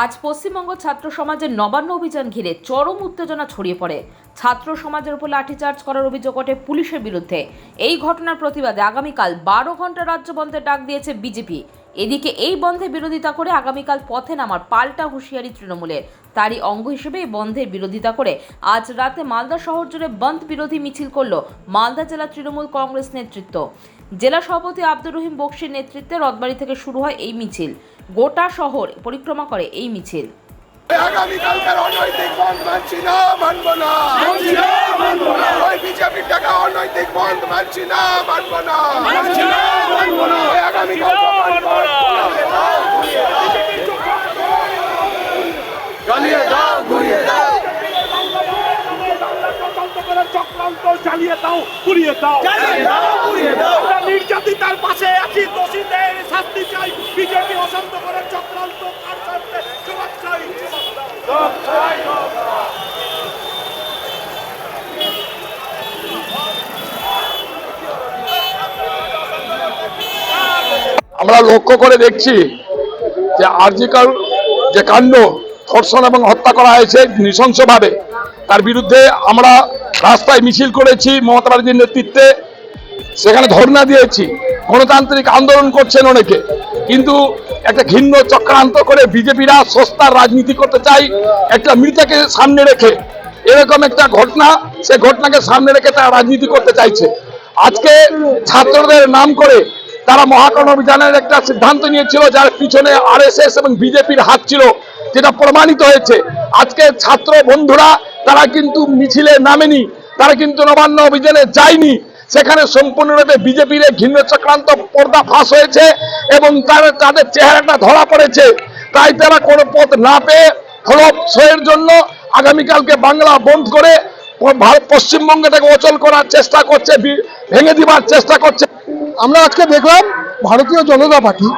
আজ পশ্চিমবঙ্গ ছাত্র সমাজের নবান্ন অভিযান ঘিরে চরম উত্তেজনা ছড়িয়ে পড়ে। ছাত্র সমাজের উপর লাঠিচার্জ করার অভিযোগ ওঠে পুলিশের বিরুদ্ধে। এই ঘটনার প্রতিবাদে আগামীকাল 12 ঘন্টা রাজ্য বন্ধের ডাক দিয়েছে বিজেপি। এদিকে এই বন্ধের বিরোধিতা করে আগামীকাল পথে নামার পাল্টা হুঁশিয়ারি তৃণমূলের। তারই অঙ্গ হিসেবে এই বন্ধের বিরোধিতা করে আজ রাতে মালদা শহর জুড়ে বন্ধ বিরোধী মিছিল করল মালদা জেলা তৃণমূল কংগ্রেস নেতৃত্ব। জেলা সভাপতি আব্দুর রহিম বক্সির নেতৃত্বে রথবাড়ি থেকে শুরু হয় এই মিছিল। গোটা শহর পরিক্রমা করে এই মিছিল। আগামীকালকার অনৈতিক বন্ধ মানছি না, মানব না। ওই বিজেপির টাকা অনৈতিক বন্ধ মানছি না, মানব না। আগামীকাল চালিয়ে দাও, ঘুরিয়ে দাও, চক্রান্ত চালিয়ে দাও, ঘুরিয়ে দাও, নির্যাতিতার পাশে আছি, দোষীদের শাস্তি চাই। বিজেপি অশান্ত করে চক্রান্ত জবাব চাই। আমরা লক্ষ্য করে দেখছি যে আরজিকর যে কাণ্ড ধর্ষণ এবং হত্যা করা হয়েছে নৃশংসভাবে, তার বিরুদ্ধে আমরা রাস্তায় মিছিল করেছি মমতা ব্যানার্জির নেতৃত্বে, সেখানে ধর্ণা দিয়েছি, গণতান্ত্রিক আন্দোলন করছেন অনেকে। কিন্তু একটা ঘৃণ্য চক্রান্ত করে বিজেপিরা সস্তার রাজনীতি করতে চায়, একটা মৃতকে সামনে রেখে এরকম একটা ঘটনা, সে ঘটনাকে সামনে রেখে তারা রাজনীতি করতে চাইছে। আজকে ছাত্রদের নাম করে তারা মহাকরণ অভিযানের একটা সিদ্ধান্ত নিয়েছিল, যার পিছনে আরএসএস এবং বিজেপির হাত ছিল, যেটা প্রমাণিত হয়েছে। আজকে ছাত্র বন্ধুরা তারা কিন্তু মিছিলে নামেনি, তারা কিন্তু নবান্ন অভিযানে যায়নি, সেখানে সম্পূর্ণরূপে বিজেপির ঘৃণ্য চক্রান্ত পর্দা ফাঁস হয়েছে এবং তাদের চেহারাটা ধরা পড়েছে। তাই তারা কোনো পথ না পেয়ে ফলপ শোয়ের জন্য আগামীকালকে বাংলা বন্ধ করে পশ্চিমবঙ্গটাকে অচল করার চেষ্টা করছে, ভেঙে দিবার চেষ্টা করছে। আমরা আজকে দেখলাম ভারতীয় জনতা পার্টি,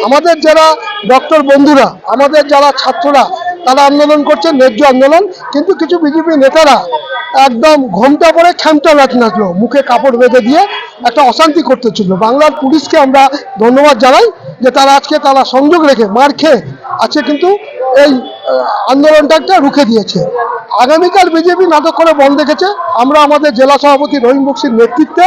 আমাদের যারা ডক্টর বন্ধুরা, আমাদের যারা ছাত্ররা, তারা আন্দোলন করছে, ন্যায্য আন্দোলন। কিন্তু কিছু বিজেপি নেতারা একদম ঘোমটা পরে খ্যামটা নাচলো, মুখে কাপড় বেঁধে দিয়ে একটা অশান্তি করতেছিল। বাংলার পুলিশকে আমরা ধন্যবাদ জানাই যে তারা সংযোগ রেখে মার খেয়ে আছে, কিন্তু এই আন্দোলনটাকে রুখে দিয়েছে। আগামীকাল বিজেপি নাটক করে বন্ধ রেখেছে। আমরা আমাদের জেলা সভাপতি রহিম বক্সির নেতৃত্বে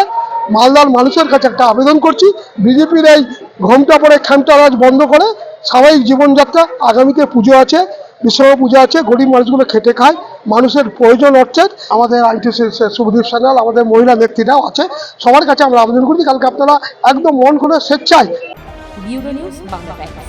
মালদার মানুষের কাছে একটা আবেদন করছি, বিজেপির এই ঘোমটা পরে খ্যামটা রাজ বন্ধ করে স্বাভাবিক জীবনযাত্রা। আগামীতে পুজো আছে, বিশ্বকর্মা পুজো আছে, গরিব মানুষগুলো খেটে খায়, মানুষের প্রয়োজন হচ্ছে। আমাদের আইটি শুভদীপ সান্যাল, আমাদের মহিলা নেত্রীরাও আছে, সবার কাছে আমরা আবেদন করছি কালকে আপনারা একদম মন খুলে স্বেচ্ছায়। Bureau news Bangla Times.